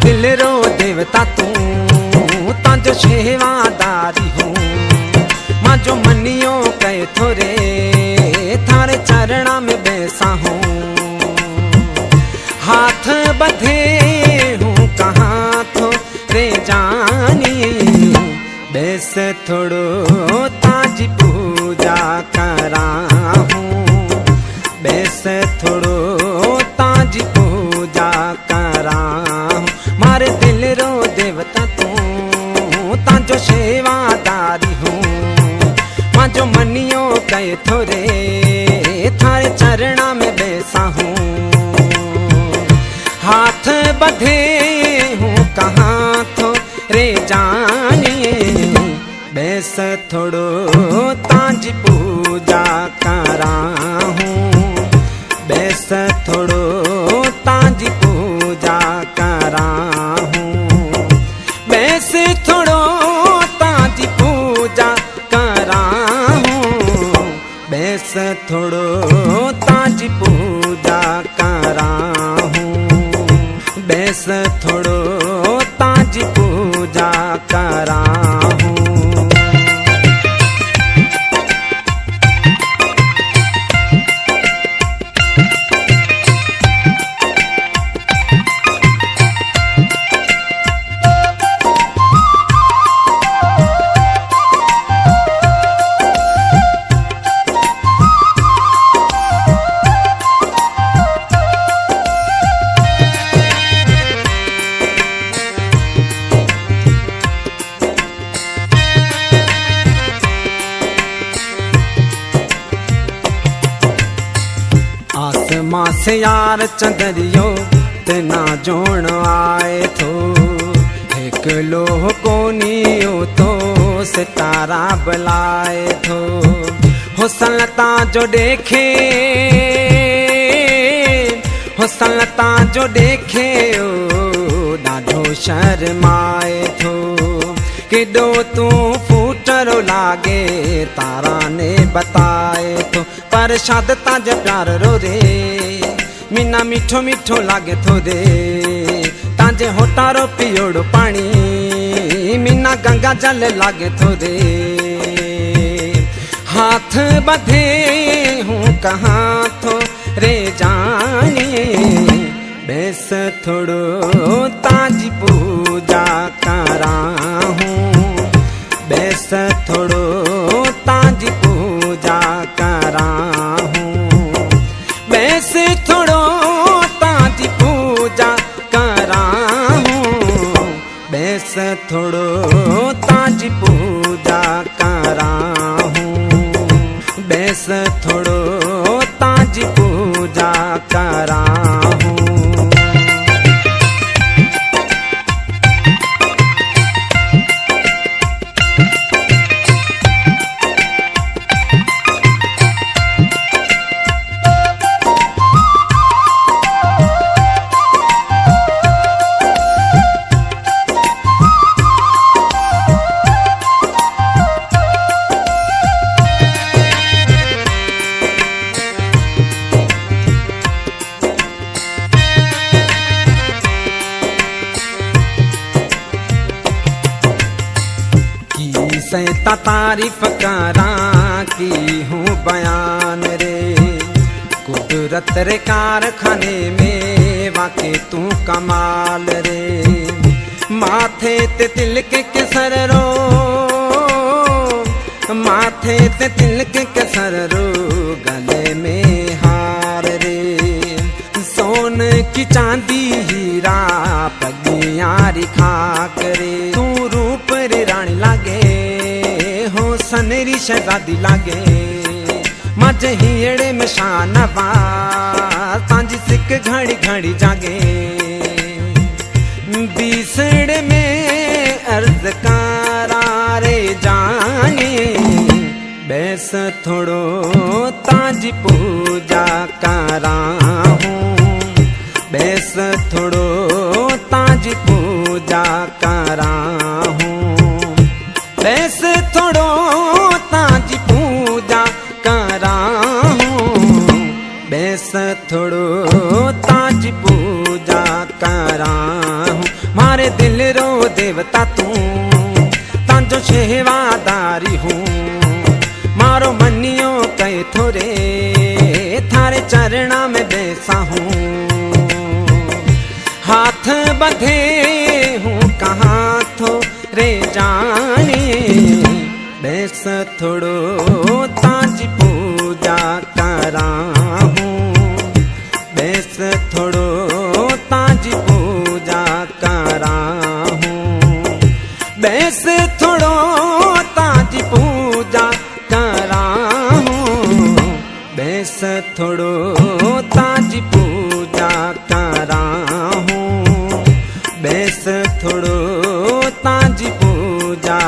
दिल रो देवता तू तांजो सेवादारी हूँ मां जो मनियो कहे थोरे थारे चरणा में बैसा हूँ हाथ बधे हूँ कहाँ थो रे जानी बैस थोड़ो ताजी पूजा करा हूँ बैस थोड़ो ताजी पूजा करा हूँ मारे दिल रो देवता तू तांजो सेवादारी हूँ मां जो मनियो कहे थोरे थारे चरणा में बैसा हूँ हाथ बधे हूँ कहाँ थो रे जानिए बैस थोड़ो तांजी पूजा करा हूँ बैस थोड़ो तांजी पूजा करा हूँ बैस थोड़ो तांजी पूजा करा हूँ बैस थोड़ो तांजी पूजा करा हूँ बैस थोड़ो तांजी पूजा करा हूँ। आसमां से यार चंदरियो तेना जोण आए थो एक लोह कोनियो तो सितारा बुलाए थो हुसलता जो देखे हुसलता जो देखे ओ ॾाढो शर्माए थो केॾो तू फूटरो लागे तारा ने बताए तो पर शाद ताज प्यार रो रे मीना मीठो मीठो लागे थो दे ताजे होटारो पियोड़ो पानी मीना गंगा जल लागे थो दे हाथ बधे हूँ कहाँ थो रे जानिए बैस थोड़ो ताजी पूजा करा हूँ बैस थोड़ो ताजी पूजा करा हूँ बैस थोड़ो ताजी पूजा करा हूँ बैस थोड़ो ताजी पूजा करा हूँ बैस थोड़ो ताजी पूजा करा हूँ। सैता तारीफ करा की हूँ बयान रे कुदरत रे कारखाने में वाके तू कमाल रे माथे ते तिलक के सर रो माथे ते तिलक के सर रो गले में हार रे सोन की चांदी हीरा पगियारी खाक रे तू रूप रे रानी लागे हो सनेरी शहजादी लागे मज हीड़े में शानवा सांझी सिक घड़ी घड़ी जागे बीसड़े में अर्ज करा रे जाने बैस थोड़ो ताजी पूजा करा हूँ बैस थोड़ो ताजी पूजा करा हूँ बैस थोड़ो ताजी पूजा करा हूँ बैस थोड़ो ताजी पूजा करा हूँ थारे चरणा में बैसा हूँ, हाथ बंधे हूँ कहाँ थो रे जाने, बैस थोड़ो ताजी पूजा करा हूँ, बैस थोड़ो ताजी पूजा करा हूँ, बैस थोड़ो ताजी पूजा करा हूँ, बैस थोड़ो ताजी पूजा करा हूँ, बैस थोड़ो ताजी पूजा